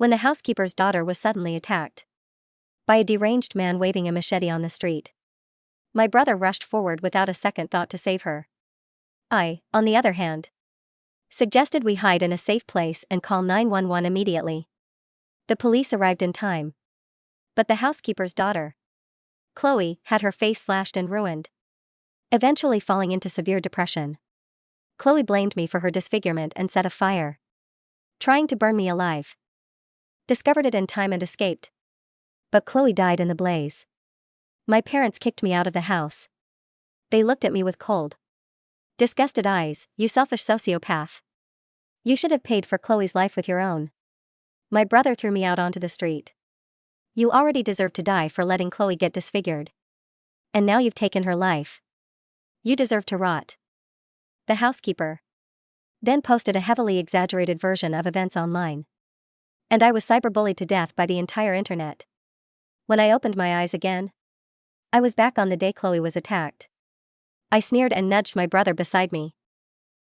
when the housekeeper's daughter was suddenly attacked by a deranged man waving a machete on the street. My brother rushed forward without a second thought to save her. I, on the other hand, suggested we hide in a safe place and call 911 immediately. The police arrived in time. But the housekeeper's daughter, Chloe, had her face slashed and ruined, eventually falling into severe depression. Chloe blamed me for her disfigurement and set a fire, trying to burn me alive. Discovered it in time and escaped. But Chloe died in the blaze. My parents kicked me out of the house. They looked at me with cold, disgusted eyes. "You selfish sociopath. You should have paid for Chloe's life with your own." My brother threw me out onto the street. "You already deserve to die for letting Chloe get disfigured. And now you've taken her life. You deserve to rot." The housekeeper then posted a heavily exaggerated version of events online. And I was cyberbullied to death by the entire internet. When I opened my eyes again, I was back on the day Chloe was attacked. I sneered and nudged my brother beside me.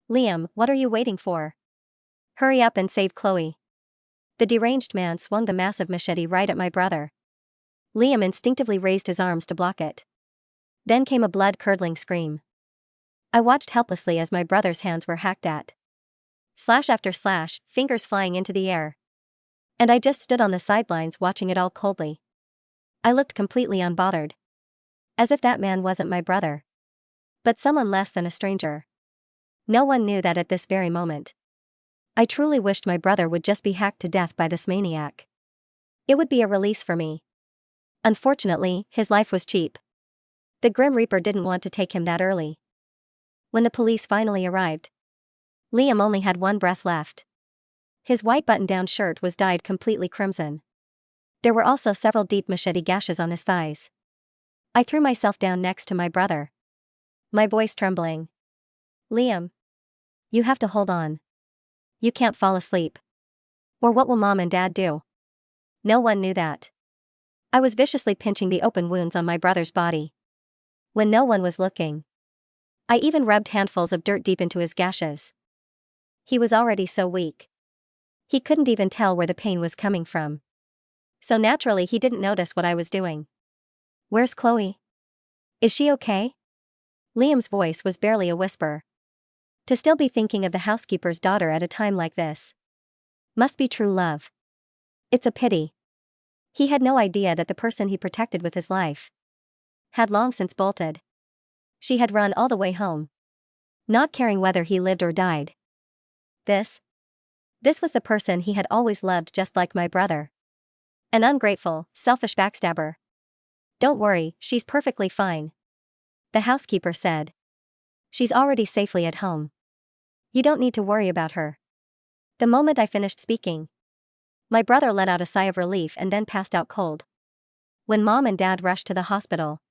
"Liam, what are you waiting for? Hurry up and save Chloe." The deranged man swung the massive machete right at my brother. Liam instinctively raised his arms to block it. Then came a blood-curdling scream. I watched helplessly as my brother's hands were hacked at. Slash after slash, fingers flying into the air. And I just stood on the sidelines watching it all coldly. I looked completely unbothered. As if that man wasn't my brother, but someone less than a stranger. No one knew that at this very moment. I truly wished my brother would just be hacked to death by this maniac. It would be a release for me. Unfortunately, his life was cheap. The Grim Reaper didn't want to take him that early. When the police finally arrived, Liam only had one breath left. His white button-down shirt was dyed completely crimson. There were also several deep machete gashes on his thighs. I threw myself down next to my brother, my voice trembling. "Liam, you have to hold on. You can't fall asleep. Or what will Mom and Dad do?" No one knew that. I was viciously pinching the open wounds on my brother's body. When no one was looking, I even rubbed handfuls of dirt deep into his gashes. He was already so weak. He couldn't even tell where the pain was coming from. So naturally he didn't notice what I was doing. "Where's Chloe? Is she okay?" Liam's voice was barely a whisper. To still be thinking of the housekeeper's daughter at a time like this must be true love. It's a pity. He had no idea that the person he protected with his life had long since bolted. She had run all the way home, not caring whether he lived or died. This was the person he had always loved, just like my brother. An ungrateful, selfish backstabber. "Don't worry, she's perfectly fine," the housekeeper said. "She's already safely at home. You don't need to worry about her." The moment I finished speaking, my brother let out a sigh of relief and then passed out cold. When Mom and Dad rushed to the hospital,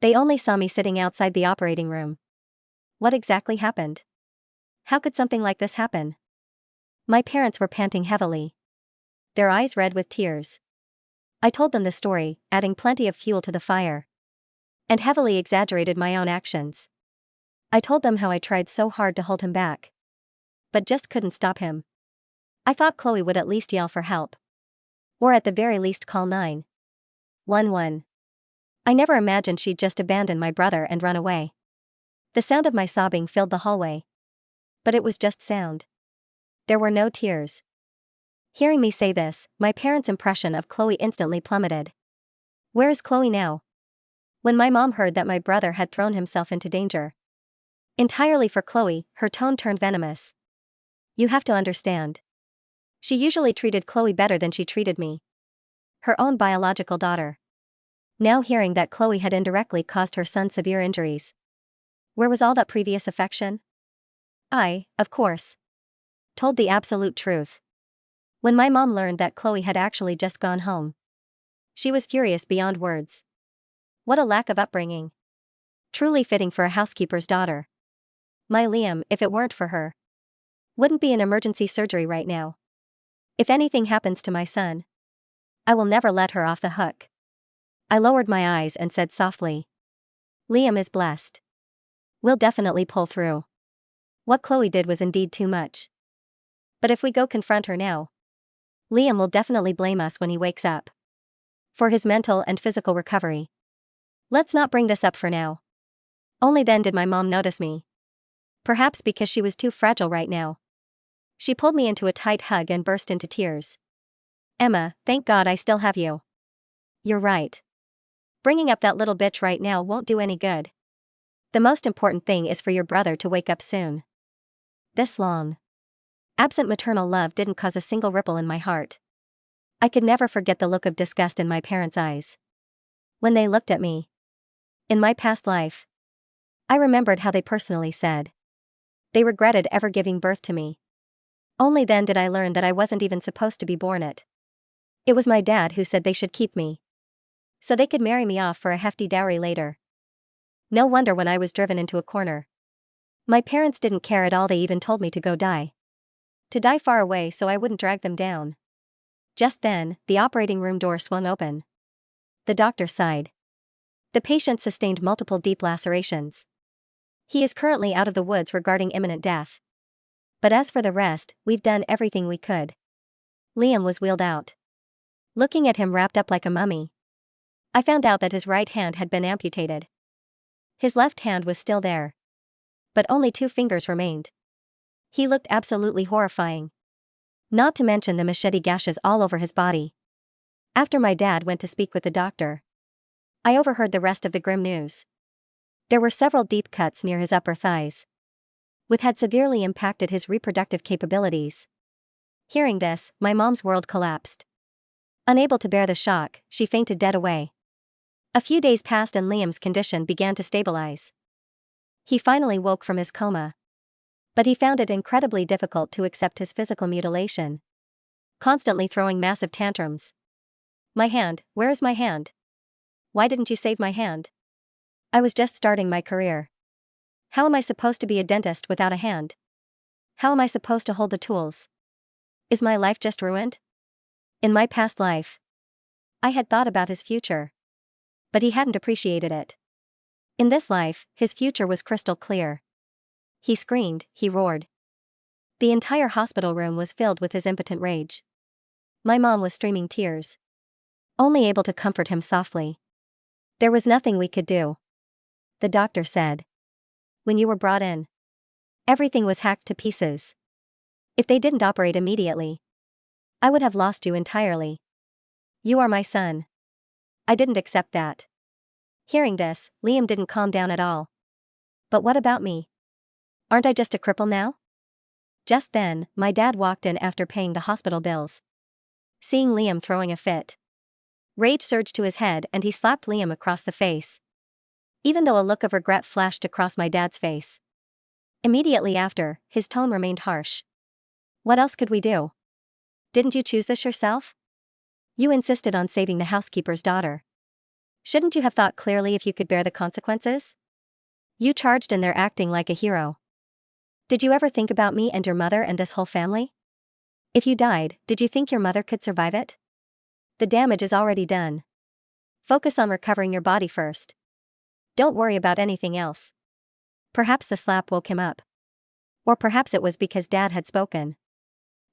they only saw me sitting outside the operating room. What exactly happened? How could something like this happen? My parents were panting heavily, their eyes red with tears. I told them the story, adding plenty of fuel to the fire, and heavily exaggerated my own actions. I told them how I tried so hard to hold him back, but just couldn't stop him. I thought Chloe would at least yell for help, or at the very least call 911. I never imagined she'd just abandon my brother and run away. The sound of my sobbing filled the hallway, but it was just sound. There were no tears. Hearing me say this, my parents' impression of Chloe instantly plummeted. "Where is Chloe now?" When my mom heard that my brother had thrown himself into danger entirely for Chloe, her tone turned venomous. "You have to understand. She usually treated Chloe better than she treated me, her own biological daughter." Now hearing that Chloe had indirectly caused her son severe injuries, where was all that previous affection? I, of course, told the absolute truth. When my mom learned that Chloe had actually just gone home, she was furious beyond words. What a lack of upbringing. Truly fitting for a housekeeper's daughter. My Liam, if it weren't for her, wouldn't be in emergency surgery right now. If anything happens to my son, I will never let her off the hook. I lowered my eyes and said softly, "Liam is blessed. We'll definitely pull through. What Chloe did was indeed too much. But if we go confront her now, Liam will definitely blame us when he wakes up. For his mental and physical recovery. Let's not bring this up for now. Only then did my mom notice me. Perhaps because she was too fragile right now. She pulled me into a tight hug and burst into tears. Emma, thank God I still have you. You're right. Bringing up that little bitch right now won't do any good. The most important thing is for your brother to wake up soon. This long. Absent maternal love didn't cause a single ripple in my heart. I could never forget the look of disgust in my parents' eyes. When they looked at me. In my past life. I remembered how they personally said. They regretted ever giving birth to me. Only then did I learn that I wasn't even supposed to be born it. It was my dad who said they should keep me. So they could marry me off for a hefty dowry later. No wonder when I was driven into a corner. My parents didn't care at all, they even told me to go die. To die far away so I wouldn't drag them down. Just then, the operating room door swung open. The doctor sighed. The patient sustained multiple deep lacerations. He is currently out of the woods regarding imminent death. But as for the rest, we've done everything we could. Liam was wheeled out. Looking at him wrapped up like a mummy. I found out that his right hand had been amputated. His left hand was still there. But only 2 fingers remained. He looked absolutely horrifying. Not to mention the machete gashes all over his body. After my dad went to speak with the doctor, I overheard the rest of the grim news. There were several deep cuts near his upper thighs, which had severely impacted his reproductive capabilities. Hearing this, my mom's world collapsed. Unable to bear the shock, she fainted dead away. A few days passed and Liam's condition began to stabilize. He finally woke from his coma. But he found it incredibly difficult to accept his physical mutilation. Constantly throwing massive tantrums. My hand, where is my hand? Why didn't you save my hand? I was just starting my career. How am I supposed to be a dentist without a hand? How am I supposed to hold the tools? Is my life just ruined? In my past life, I had thought about his future. But he hadn't appreciated it. In this life, his future was crystal clear. He screamed, he roared. The entire hospital room was filled with his impotent rage. My mom was streaming tears. Only able to comfort him softly. There was nothing we could do. The doctor said. When you were brought in, everything was hacked to pieces. If they didn't operate immediately, I would have lost you entirely. You are my son. I didn't accept that. Hearing this, Liam didn't calm down at all. But what about me? Aren't I just a cripple now? Just then, my dad walked in after paying the hospital bills. Seeing Liam throwing a fit, rage surged to his head and he slapped Liam across the face. Even though a look of regret flashed across my dad's face. Immediately after, his tone remained harsh. What else could we do? Didn't you choose this yourself? You insisted on saving the housekeeper's daughter. Shouldn't you have thought clearly if you could bear the consequences? You charged in there acting like a hero. Did you ever think about me and your mother and this whole family? If you died, did you think your mother could survive it? The damage is already done. Focus on recovering your body first. Don't worry about anything else. Perhaps the slap woke him up. Or perhaps it was because Dad had spoken.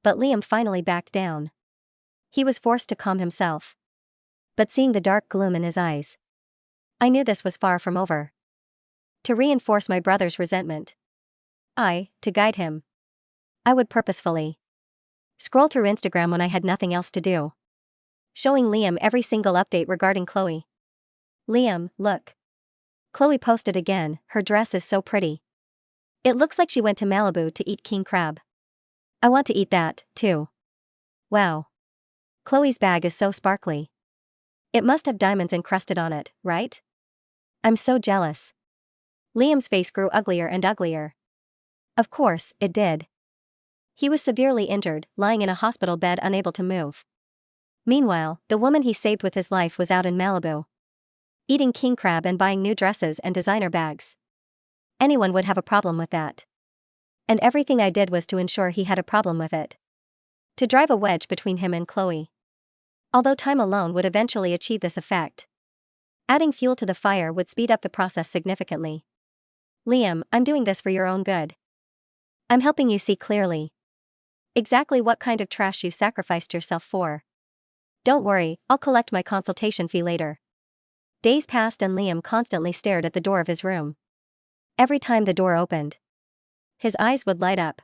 But Liam finally backed down. He was forced to calm himself. But seeing the dark gloom in his eyes, I knew this was far from over. To reinforce my brother's resentment, to guide him, I would purposefully scroll through Instagram when I had nothing else to do. Showing Liam every single update regarding Chloe. Liam, look. Chloe posted again, her dress is so pretty. It looks like she went to Malibu to eat king crab. I want to eat that, too. Wow. Chloe's bag is so sparkly. It must have diamonds encrusted on it, right? I'm so jealous. Liam's face grew uglier and uglier. Of course, it did. He was severely injured, lying in a hospital bed unable to move. Meanwhile, the woman he saved with his life was out in Malibu, eating king crab and buying new dresses and designer bags. Anyone would have a problem with that. And everything I did was to ensure he had a problem with it. To drive a wedge between him and Chloe. Although time alone would eventually achieve this effect. Adding fuel to the fire would speed up the process significantly. Liam, I'm doing this for your own good. I'm helping you see clearly. Exactly what kind of trash you sacrificed yourself for. Don't worry, I'll collect my consultation fee later. Days passed and Liam constantly stared at the door of his room. Every time the door opened, his eyes would light up.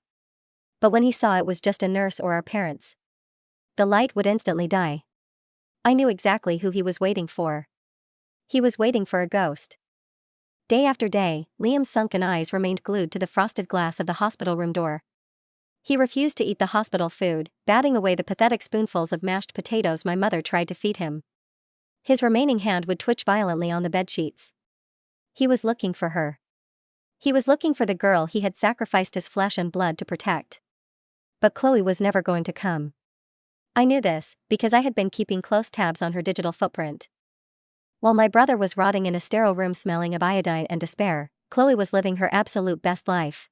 But when he saw it was just a nurse or our parents, the light would instantly die. I knew exactly who he was waiting for. He was waiting for a ghost. Day after day, Liam's sunken eyes remained glued to the frosted glass of the hospital room door. He refused to eat the hospital food, batting away the pathetic spoonfuls of mashed potatoes my mother tried to feed him. His remaining hand would twitch violently on the bedsheets. He was looking for her. He was looking for the girl he had sacrificed his flesh and blood to protect. But Chloe was never going to come. I knew this, because I had been keeping close tabs on her digital footprint. While my brother was rotting in a sterile room smelling of iodine and despair, Chloe was living her absolute best life.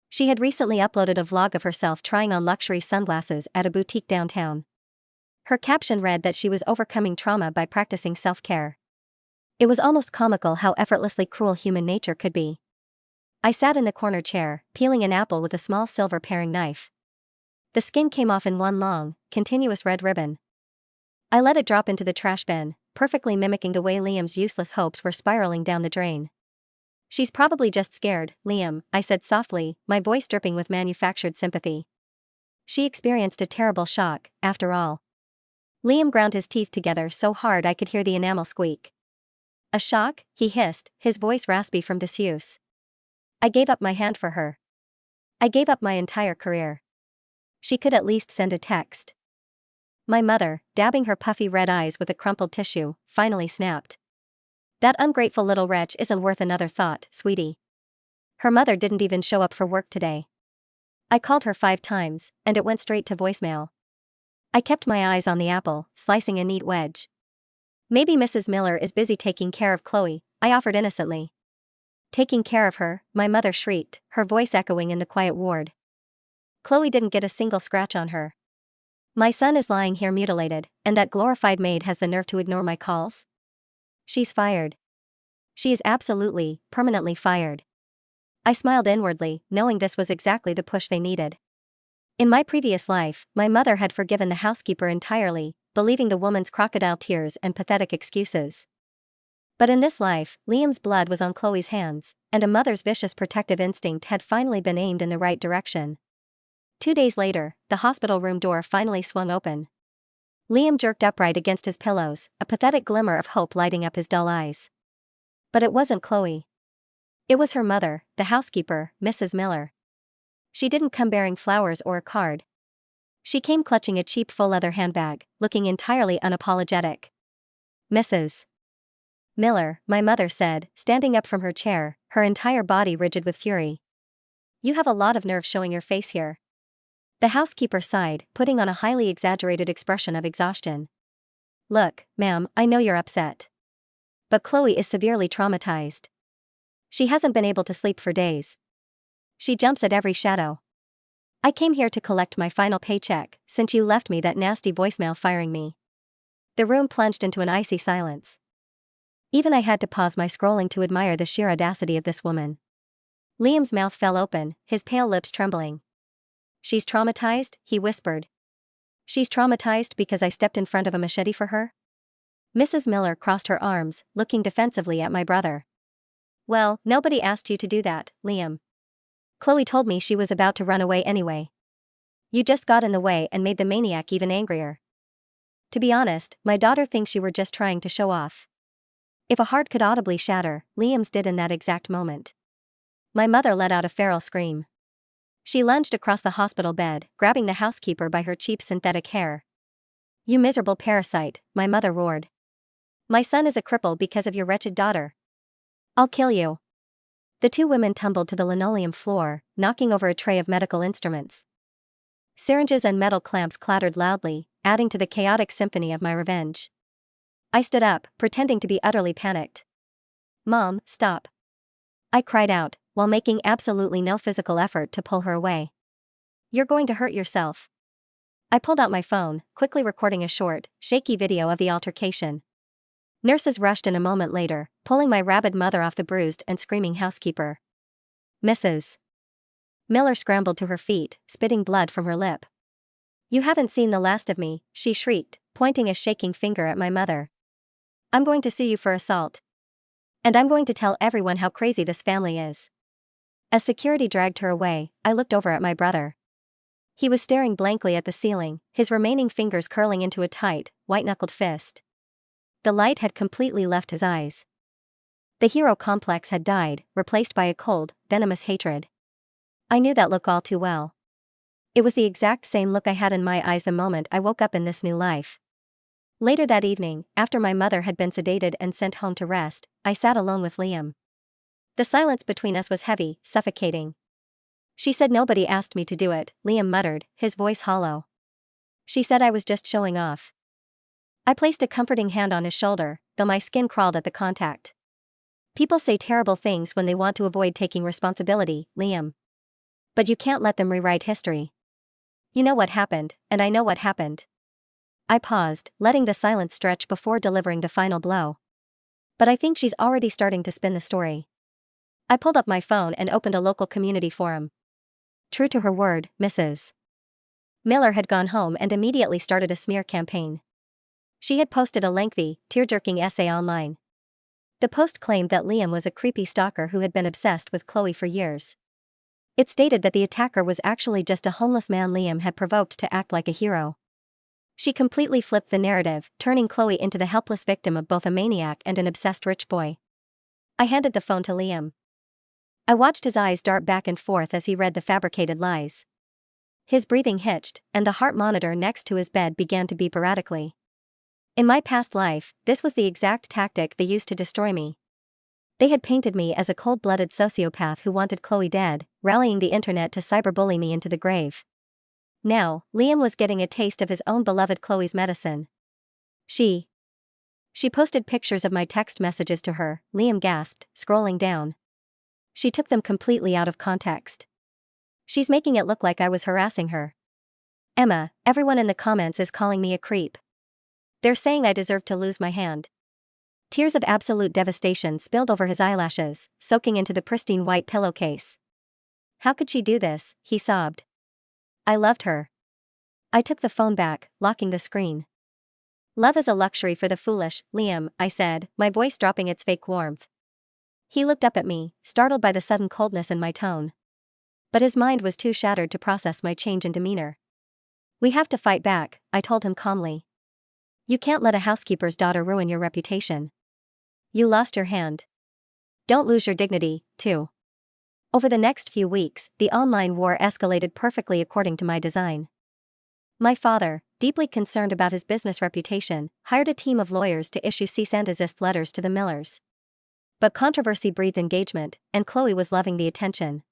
She had recently uploaded a vlog of herself trying on luxury sunglasses at a boutique downtown. Her caption read that she was overcoming trauma by practicing self-care. It was almost comical how effortlessly cruel human nature could be. I sat in the corner chair, peeling an apple with a small silver paring knife. The skin came off in one long, continuous red ribbon. I let it drop into the trash bin, perfectly mimicking the way Liam's useless hopes were spiraling down the drain. "She's probably just scared, Liam," I said softly, my voice dripping with manufactured sympathy. "She experienced a terrible shock, after all." Liam ground his teeth together so hard I could hear the enamel squeak. "A shock?" he hissed, his voice raspy from disuse. "I gave up my hand for her. I gave up my entire career. She could at least send a text." My mother, dabbing her puffy red eyes with a crumpled tissue, finally snapped. "That ungrateful little wretch isn't worth another thought, sweetie. Her mother didn't even show up for work today. I called her 5 times, and it went straight to voicemail." I kept my eyes on the apple, slicing a neat wedge. "Maybe Mrs. Miller is busy taking care of Chloe," I offered innocently. "Taking care of her?" my mother shrieked, her voice echoing in the quiet ward. "Chloe didn't get a single scratch on her. My son is lying here mutilated, and that glorified maid has the nerve to ignore my calls? She's fired. She is absolutely, permanently fired." I smiled inwardly, knowing this was exactly the push they needed. In my previous life, my mother had forgiven the housekeeper entirely, believing the woman's crocodile tears and pathetic excuses. But in this life, Liam's blood was on Chloe's hands, and a mother's vicious protective instinct had finally been aimed in the right direction. 2 days later, the hospital room door finally swung open. Liam jerked upright against his pillows, a pathetic glimmer of hope lighting up his dull eyes. But it wasn't Chloe. It was her mother, the housekeeper, Mrs. Miller. She didn't come bearing flowers or a card. She came clutching a cheap faux leather handbag, looking entirely unapologetic. "Mrs. Miller," my mother said, standing up from her chair, her entire body rigid with fury. "You have a lot of nerve showing your face here." The housekeeper sighed, putting on a highly exaggerated expression of exhaustion. "Look, ma'am, I know you're upset. But Chloe is severely traumatized. She hasn't been able to sleep for days. She jumps at every shadow. I came here to collect my final paycheck, since you left me that nasty voicemail firing me." The room plunged into an icy silence. Even I had to pause my scrolling to admire the sheer audacity of this woman. Liam's mouth fell open, his pale lips trembling. "She's traumatized," he whispered. "She's traumatized because I stepped in front of a machete for her?" Mrs. Miller crossed her arms, looking defensively at my brother. "Well, nobody asked you to do that, Liam. Chloe told me she was about to run away anyway. You just got in the way and made the maniac even angrier. To be honest, my daughter thinks you were just trying to show off." If a heart could audibly shatter, Liam's did in that exact moment. My mother let out a feral scream. She lunged across the hospital bed, grabbing the housekeeper by her cheap synthetic hair. "You miserable parasite," my mother roared. "My son is a cripple because of your wretched daughter. I'll kill you." The 2 women tumbled to the linoleum floor, knocking over a tray of medical instruments. Syringes and metal clamps clattered loudly, adding to the chaotic symphony of my revenge. I stood up, pretending to be utterly panicked. "Mom, stop!" I cried out, while making absolutely no physical effort to pull her away. "You're going to hurt yourself." I pulled out my phone, quickly recording a short, shaky video of the altercation. Nurses rushed in a moment later, pulling my rabid mother off the bruised and screaming housekeeper. Mrs. Miller scrambled to her feet, spitting blood from her lip. "You haven't seen the last of me," she shrieked, pointing a shaking finger at my mother. "I'm going to sue you for assault. And I'm going to tell everyone how crazy this family is." As security dragged her away, I looked over at my brother. He was staring blankly at the ceiling, his remaining fingers curling into a tight, white-knuckled fist. The light had completely left his eyes. The hero complex had died, replaced by a cold, venomous hatred. I knew that look all too well. It was the exact same look I had in my eyes the moment I woke up in this new life. Later that evening, after my mother had been sedated and sent home to rest, I sat alone with Liam. The silence between us was heavy, suffocating. "She said nobody asked me to do it," Liam muttered, his voice hollow. "She said I was just showing off." I placed a comforting hand on his shoulder, though my skin crawled at the contact. "People say terrible things when they want to avoid taking responsibility, Liam. But you can't let them rewrite history. You know what happened, and I know what happened." I paused, letting the silence stretch before delivering the final blow. "But I think she's already starting to spin the story." I pulled up my phone and opened a local community forum. True to her word, Mrs. Miller had gone home and immediately started a smear campaign. She had posted a lengthy, tear-jerking essay online. The post claimed that Liam was a creepy stalker who had been obsessed with Chloe for years. It stated that the attacker was actually just a homeless man Liam had provoked to act like a hero. She completely flipped the narrative, turning Chloe into the helpless victim of both a maniac and an obsessed rich boy. I handed the phone to Liam. I watched his eyes dart back and forth as he read the fabricated lies. His breathing hitched, and the heart monitor next to his bed began to beep erratically. In my past life, this was the exact tactic they used to destroy me. They had painted me as a cold-blooded sociopath who wanted Chloe dead, rallying the internet to cyberbully me into the grave. Now, Liam was getting a taste of his own beloved Chloe's medicine. She posted pictures of my text messages to her, Liam gasped, scrolling down. She took them completely out of context. "She's making it look like I was harassing her. Emma, everyone in the comments is calling me a creep. They're saying I deserve to lose my hand." Tears of absolute devastation spilled over his eyelashes, soaking into the pristine white pillowcase. "How could she do this?" he sobbed. "I loved her." I took the phone back, locking the screen. "Love is a luxury for the foolish, Liam," I said, my voice dropping its fake warmth. He looked up at me, startled by the sudden coldness in my tone. But his mind was too shattered to process my change in demeanor. "We have to fight back," I told him calmly. "You can't let a housekeeper's daughter ruin your reputation. You lost your hand. Don't lose your dignity, too." Over the next few weeks, the online war escalated perfectly according to my design. My father, deeply concerned about his business reputation, hired a team of lawyers to issue cease and desist letters to the Millers. But controversy breeds engagement, and Chloe was loving the attention.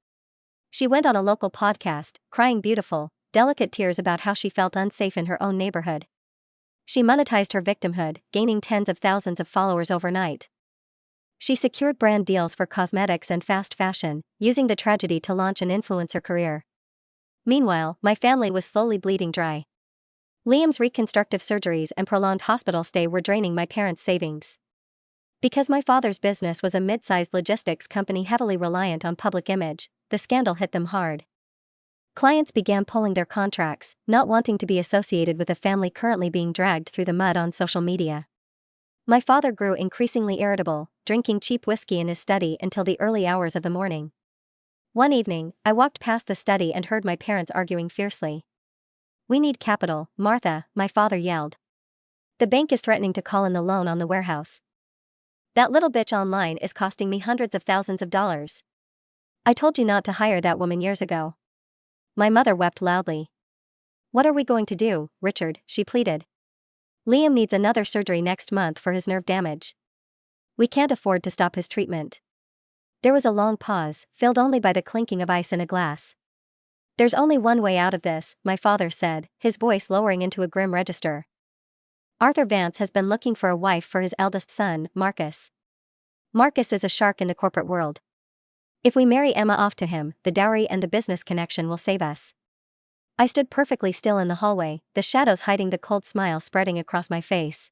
She went on a local podcast, crying beautiful, delicate tears about how she felt unsafe in her own neighborhood. She monetized her victimhood, gaining tens of thousands of followers overnight. She secured brand deals for cosmetics and fast fashion, using the tragedy to launch an influencer career. Meanwhile, my family was slowly bleeding dry. Liam's reconstructive surgeries and prolonged hospital stay were draining my parents' savings. Because my father's business was a mid-sized logistics company heavily reliant on public image, the scandal hit them hard. Clients began pulling their contracts, not wanting to be associated with a family currently being dragged through the mud on social media. My father grew increasingly irritable, drinking cheap whiskey in his study until the early hours of the morning. One evening, I walked past the study and heard my parents arguing fiercely. "We need capital, Martha," my father yelled. "The bank is threatening to call in the loan on the warehouse. That little bitch online is costing me hundreds of thousands of dollars. I told you not to hire that woman years ago." My mother wept loudly. "What are we going to do, Richard?" she pleaded. "Liam needs another surgery next month for his nerve damage. We can't afford to stop his treatment." There was a long pause, filled only by the clinking of ice in a glass. "There's only one way out of this," my father said, his voice lowering into a grim register. "Arthur Vance has been looking for a wife for his eldest son, Marcus. Marcus is a shark in the corporate world. If we marry Emma off to him, the dowry and the business connection will save us." I stood perfectly still in the hallway, the shadows hiding the cold smile spreading across my face.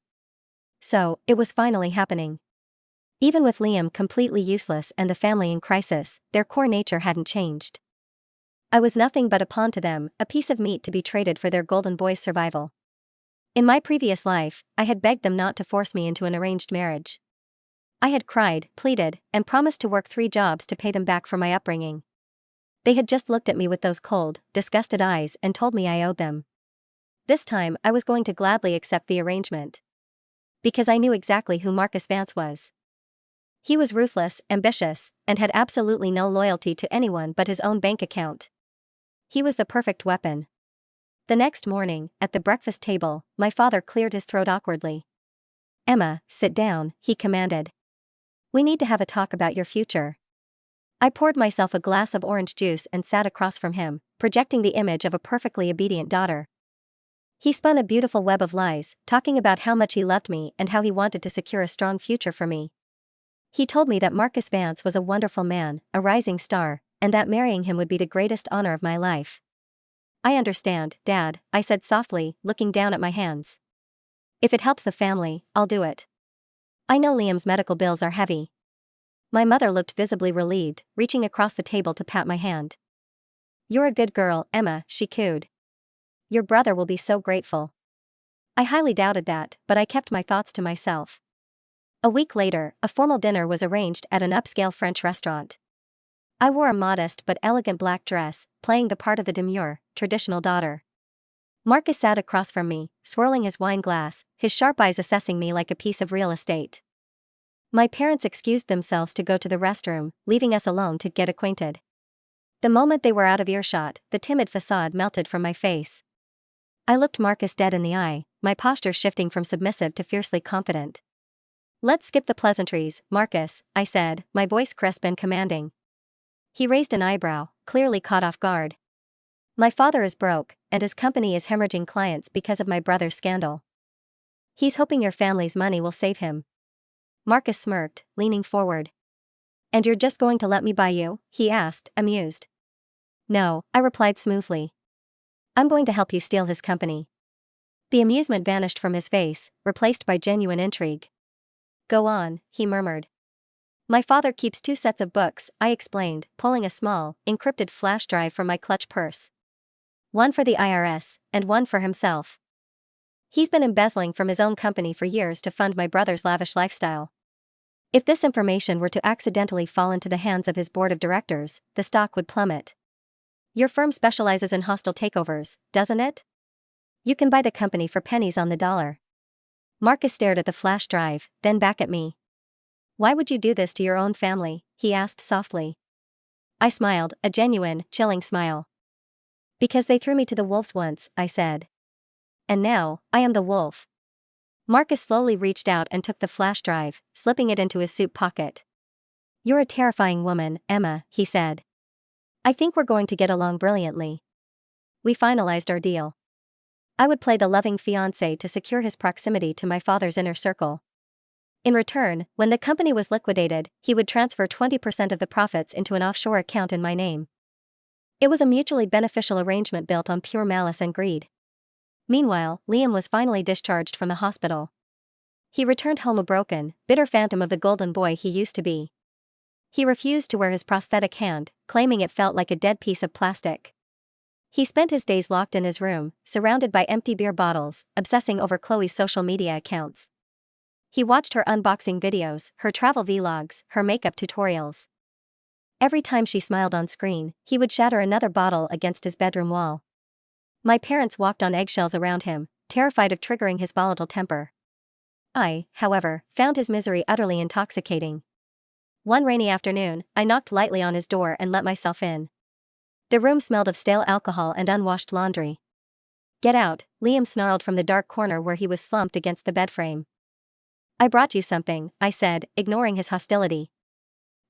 So, it was finally happening. Even with Liam completely useless and the family in crisis, their core nature hadn't changed. I was nothing but a pawn to them, a piece of meat to be traded for their golden boy's survival. In my previous life, I had begged them not to force me into an arranged marriage. I had cried, pleaded, and promised to work 3 jobs to pay them back for my upbringing. They had just looked at me with those cold, disgusted eyes and told me I owed them. This time I was going to gladly accept the arrangement. Because I knew exactly who Marcus Vance was. He was ruthless, ambitious, and had absolutely no loyalty to anyone but his own bank account. He was the perfect weapon. The next morning, at the breakfast table, my father cleared his throat awkwardly. "Emma, sit down," he commanded. "We need to have a talk about your future." I poured myself a glass of orange juice and sat across from him, projecting the image of a perfectly obedient daughter. He spun a beautiful web of lies, talking about how much he loved me and how he wanted to secure a strong future for me. He told me that Marcus Vance was a wonderful man, a rising star, and that marrying him would be the greatest honor of my life. "I understand, Dad," I said softly, looking down at my hands. "If it helps the family, I'll do it. I know Liam's medical bills are heavy." My mother looked visibly relieved, reaching across the table to pat my hand. "You're a good girl, Emma," she cooed. "Your brother will be so grateful." I highly doubted that, but I kept my thoughts to myself. A week later, a formal dinner was arranged at an upscale French restaurant. I wore a modest but elegant black dress, playing the part of the demure, traditional daughter. Marcus sat across from me, swirling his wine glass, his sharp eyes assessing me like a piece of real estate. My parents excused themselves to go to the restroom, leaving us alone to get acquainted. The moment they were out of earshot, the timid facade melted from my face. I looked Marcus dead in the eye, my posture shifting from submissive to fiercely confident. "Let's skip the pleasantries, Marcus," I said, my voice crisp and commanding. He raised an eyebrow, clearly caught off guard. "My father is broke, and his company is hemorrhaging clients because of my brother's scandal. He's hoping your family's money will save him." Marcus smirked, leaning forward. "And you're just going to let me buy you?" he asked, amused. "No," I replied smoothly. "I'm going to help you steal his company." The amusement vanished from his face, replaced by genuine intrigue. "Go on," he murmured. "My father keeps 2 sets of books," I explained, pulling a small, encrypted flash drive from my clutch purse. "One for the IRS, and one for himself. He's been embezzling from his own company for years to fund my brother's lavish lifestyle. If this information were to accidentally fall into the hands of his board of directors, the stock would plummet. Your firm specializes in hostile takeovers, doesn't it? You can buy the company for pennies on the dollar." Marcus stared at the flash drive, then back at me. "Why would you do this to your own family?" he asked softly. I smiled, a genuine, chilling smile. "Because they threw me to the wolves once," I said. "And now, I am the wolf." Marcus slowly reached out and took the flash drive, slipping it into his suit pocket. "You're a terrifying woman, Emma," he said. "I think we're going to get along brilliantly." We finalized our deal. I would play the loving fiancé to secure his proximity to my father's inner circle. In return, when the company was liquidated, he would transfer 20% of the profits into an offshore account in my name. It was a mutually beneficial arrangement built on pure malice and greed. Meanwhile, Liam was finally discharged from the hospital. He returned home a broken, bitter phantom of the golden boy he used to be. He refused to wear his prosthetic hand, claiming it felt like a dead piece of plastic. He spent his days locked in his room, surrounded by empty beer bottles, obsessing over Chloe's social media accounts. He watched her unboxing videos, her travel vlogs, her makeup tutorials. Every time she smiled on screen, he would shatter another bottle against his bedroom wall. My parents walked on eggshells around him, terrified of triggering his volatile temper. I, however, found his misery utterly intoxicating. One rainy afternoon, I knocked lightly on his door and let myself in. The room smelled of stale alcohol and unwashed laundry. "Get out," Liam snarled from the dark corner where he was slumped against the bedframe. "I brought you something," I said, ignoring his hostility.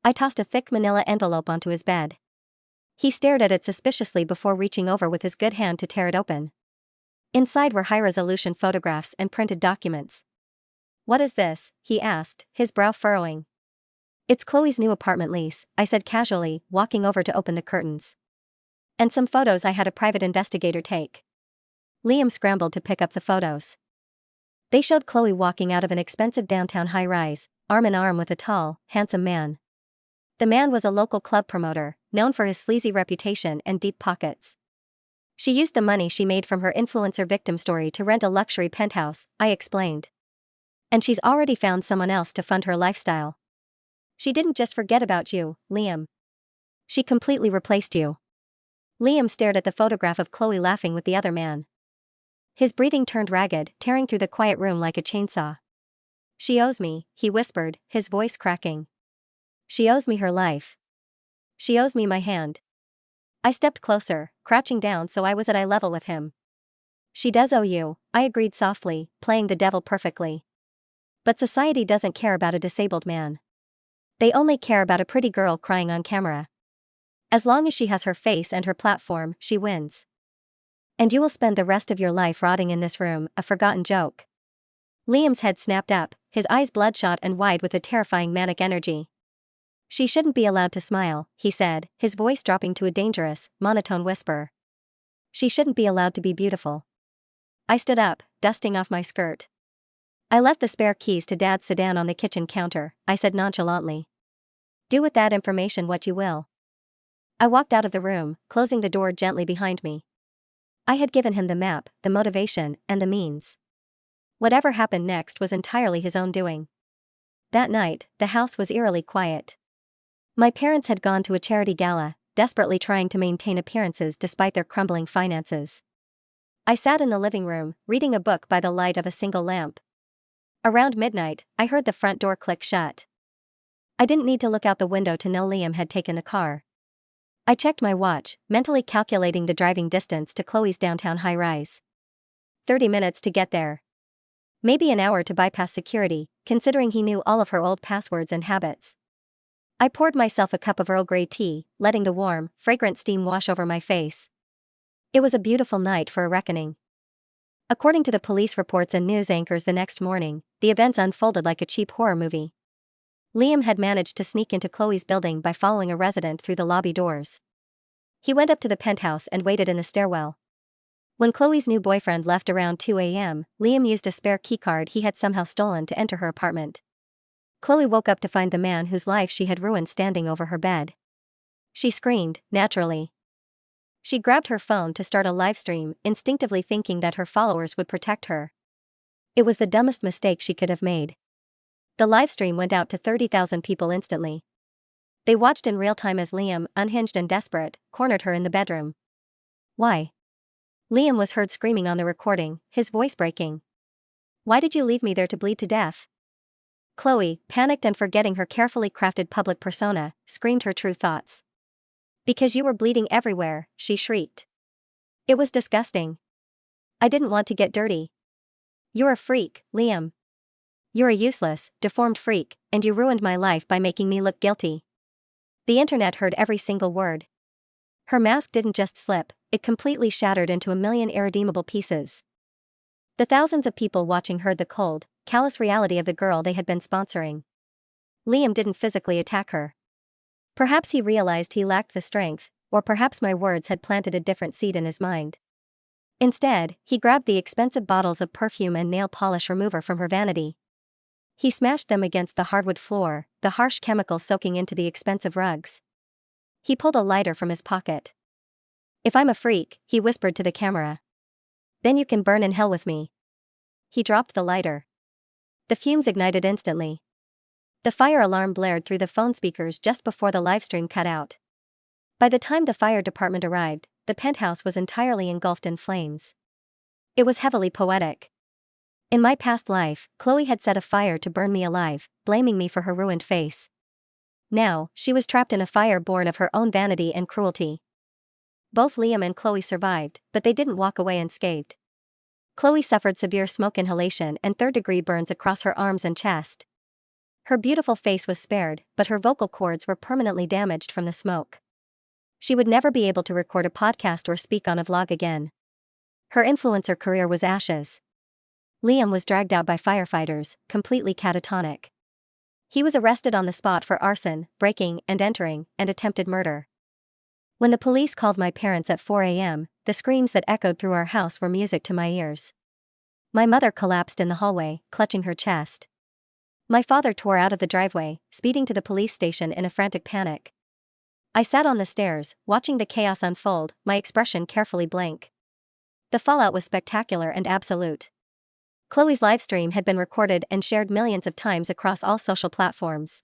I tossed a thick manila envelope onto his bed. He stared at it suspiciously before reaching over with his good hand to tear it open. Inside were high-resolution photographs and printed documents. "What is this?" he asked, his brow furrowing. "It's Chloe's new apartment lease," I said casually, walking over to open the curtains. "And some photos I had a private investigator take." Liam scrambled to pick up the photos. They showed Chloe walking out of an expensive downtown high-rise, arm in arm with a tall, handsome man. The man was a local club promoter, known for his sleazy reputation and deep pockets. She used the money she made from her influencer victim story to rent a luxury penthouse, I explained. And she's already found someone else to fund her lifestyle. She didn't just forget about you, Liam. She completely replaced you. Liam stared at the photograph of Chloe laughing with the other man. His breathing turned ragged, tearing through the quiet room like a chainsaw. She owes me, he whispered, his voice cracking. She owes me her life. She owes me my hand. I stepped closer, crouching down so I was at eye level with him. She does owe you, I agreed softly, playing the devil perfectly. But society doesn't care about a disabled man. They only care about a pretty girl crying on camera. As long as she has her face and her platform, she wins. And you will spend the rest of your life rotting in this room, a forgotten joke. Liam's head snapped up, his eyes bloodshot and wide with a terrifying manic energy. She shouldn't be allowed to smile, he said, his voice dropping to a dangerous, monotone whisper. She shouldn't be allowed to be beautiful. I stood up, dusting off my skirt. I left the spare keys to Dad's sedan on the kitchen counter, I said nonchalantly. Do with that information what you will. I walked out of the room, closing the door gently behind me. I had given him the map, the motivation, and the means. Whatever happened next was entirely his own doing. That night, the house was eerily quiet. My parents had gone to a charity gala, desperately trying to maintain appearances despite their crumbling finances. I sat in the living room, reading a book by the light of a single lamp. Around midnight, I heard the front door click shut. I didn't need to look out the window to know Liam had taken the car. I checked my watch, mentally calculating the driving distance to Chloe's downtown high-rise. 30 minutes to get there. Maybe an hour to bypass security, considering he knew all of her old passwords and habits. I poured myself a cup of Earl Grey tea, letting the warm, fragrant steam wash over my face. It was a beautiful night for a reckoning. According to the police reports and news anchors the next morning, the events unfolded like a cheap horror movie. Liam had managed to sneak into Chloe's building by following a resident through the lobby doors. He went up to the penthouse and waited in the stairwell. When Chloe's new boyfriend left around 2 a.m., Liam used a spare keycard he had somehow stolen to enter her apartment. Chloe woke up to find the man whose life she had ruined standing over her bed. She screamed, naturally. She grabbed her phone to start a live stream, instinctively thinking that her followers would protect her. It was the dumbest mistake she could have made. The live stream went out to 30,000 people instantly. They watched in real time as Liam, unhinged and desperate, cornered her in the bedroom. Why? Liam was heard screaming on the recording, his voice breaking. Why did you leave me there to bleed to death? Chloe, panicked and forgetting her carefully crafted public persona, screamed her true thoughts. Because you were bleeding everywhere, she shrieked. It was disgusting. I didn't want to get dirty. You're a freak, Liam. You're a useless, deformed freak, and you ruined my life by making me look guilty. The internet heard every single word. Her mask didn't just slip, it completely shattered into a million irredeemable pieces. The thousands of people watching heard the cold, callous reality of the girl they had been sponsoring. Liam didn't physically attack her. Perhaps he realized he lacked the strength, or perhaps my words had planted a different seed in his mind. Instead, he grabbed the expensive bottles of perfume and nail polish remover from her vanity. He smashed them against the hardwood floor, the harsh chemicals soaking into the expensive rugs. He pulled a lighter from his pocket. If I'm a freak, he whispered to the camera. Then you can burn in hell with me. He dropped the lighter. The fumes ignited instantly. The fire alarm blared through the phone speakers just before the livestream cut out. By the time the fire department arrived, the penthouse was entirely engulfed in flames. It was heavily poetic. In my past life, Chloe had set a fire to burn me alive, blaming me for her ruined face. Now, she was trapped in a fire born of her own vanity and cruelty. Both Liam and Chloe survived, but they didn't walk away unscathed. Chloe suffered severe smoke inhalation and third-degree burns across her arms and chest. Her beautiful face was spared, but her vocal cords were permanently damaged from the smoke. She would never be able to record a podcast or speak on a vlog again. Her influencer career was ashes. Liam was dragged out by firefighters, completely catatonic. He was arrested on the spot for arson, breaking and entering, and attempted murder. When the police called my parents at 4 a.m., the screams that echoed through our house were music to my ears. My mother collapsed in the hallway, clutching her chest. My father tore out of the driveway, speeding to the police station in a frantic panic. I sat on the stairs, watching the chaos unfold, my expression carefully blank. The fallout was spectacular and absolute. Chloe's livestream had been recorded and shared millions of times across all social platforms.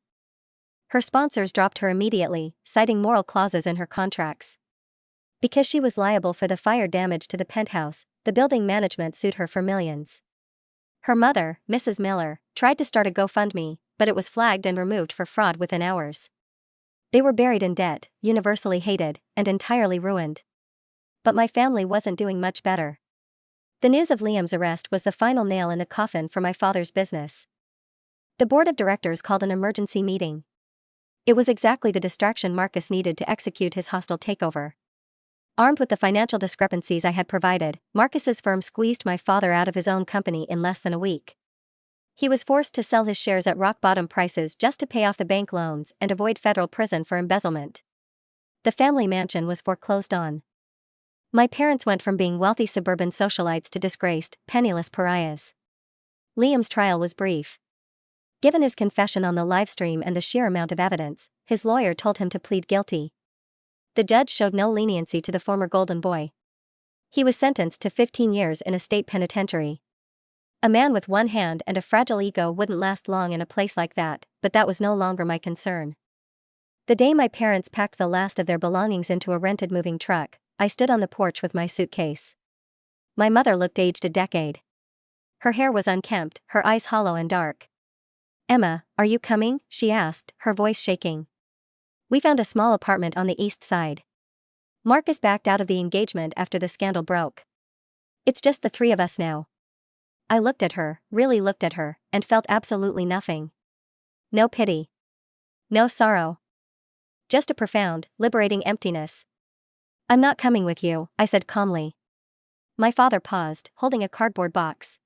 Her sponsors dropped her immediately, citing moral clauses in her contracts. Because she was liable for the fire damage to the penthouse, the building management sued her for millions. Her mother, Mrs. Miller, tried to start a GoFundMe, but it was flagged and removed for fraud within hours. They were buried in debt, universally hated, and entirely ruined. But my family wasn't doing much better. The news of Liam's arrest was the final nail in the coffin for my father's business. The board of directors called an emergency meeting. It was exactly the distraction Marcus needed to execute his hostile takeover. Armed with the financial discrepancies I had provided, Marcus's firm squeezed my father out of his own company in less than a week. He was forced to sell his shares at rock-bottom prices just to pay off the bank loans and avoid federal prison for embezzlement. The family mansion was foreclosed on. My parents went from being wealthy suburban socialites to disgraced, penniless pariahs. Liam's trial was brief. Given his confession on the livestream and the sheer amount of evidence, his lawyer told him to plead guilty. The judge showed no leniency to the former golden boy. He was sentenced to 15 years in a state penitentiary. A man with one hand and a fragile ego wouldn't last long in a place like that, but that was no longer my concern. The day my parents packed the last of their belongings into a rented moving truck, I stood on the porch with my suitcase. My mother looked aged a decade. Her hair was unkempt, her eyes hollow and dark. "Emma, are you coming?" she asked, her voice shaking. We found a small apartment on the east side. Marcus backed out of the engagement after the scandal broke. "It's just the three of us now." I looked at her, really looked at her, and felt absolutely nothing. No pity. No sorrow. Just a profound, liberating emptiness. "I'm not coming with you," I said calmly. My father paused, holding a cardboard box.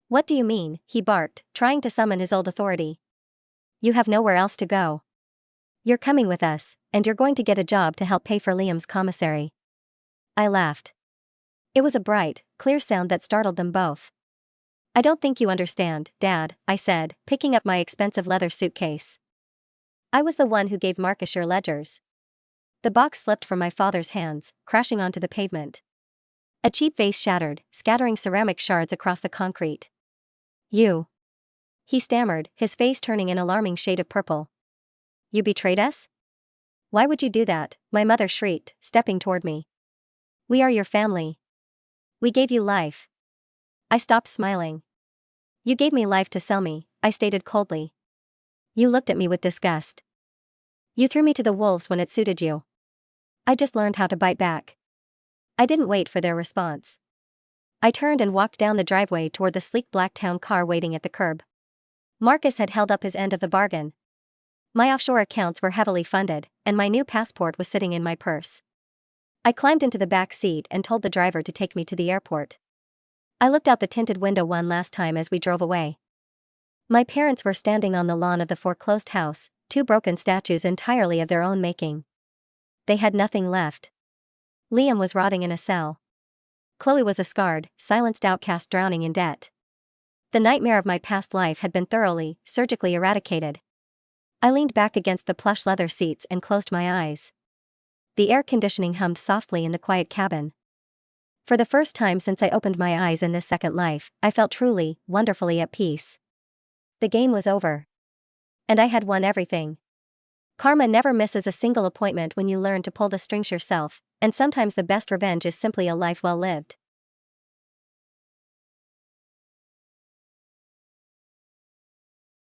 "What do you mean?" he barked, trying to summon his old authority. "You have nowhere else to go. You're coming with us, and you're going to get a job to help pay for Liam's commissary." I laughed. It was a bright, clear sound that startled them both. "I don't think you understand, Dad," I said, picking up my expensive leather suitcase. "I was the one who gave Marcus your ledgers." The box slipped from my father's hands, crashing onto the pavement. A cheap vase shattered, scattering ceramic shards across the concrete. "You." He stammered, his face turning an alarming shade of purple. "You betrayed us?" "Why would you do that?" my mother shrieked, stepping toward me. "We are your family. We gave you life." I stopped smiling. "You gave me life to sell me," I stated coldly. You looked at me with disgust. "You threw me to the wolves when it suited you." I just learned how to bite back. I didn't wait for their response. I turned and walked down the driveway toward the sleek black town car waiting at the curb. Marcus had held up his end of the bargain. My offshore accounts were heavily funded, and my new passport was sitting in my purse. I climbed into the back seat and told the driver to take me to the airport. I looked out the tinted window one last time as we drove away. My parents were standing on the lawn of the foreclosed house, two broken statues entirely of their own making. They had nothing left. Liam was rotting in a cell. Chloe was a scarred, silenced outcast drowning in debt. The nightmare of my past life had been thoroughly, surgically eradicated. I leaned back against the plush leather seats and closed my eyes. The air conditioning hummed softly in the quiet cabin. For the first time since I opened my eyes in this second life, I felt truly, wonderfully at peace. The game was over. And I had won everything. Karma never misses a single appointment when you learn to pull the strings yourself, and sometimes the best revenge is simply a life well lived.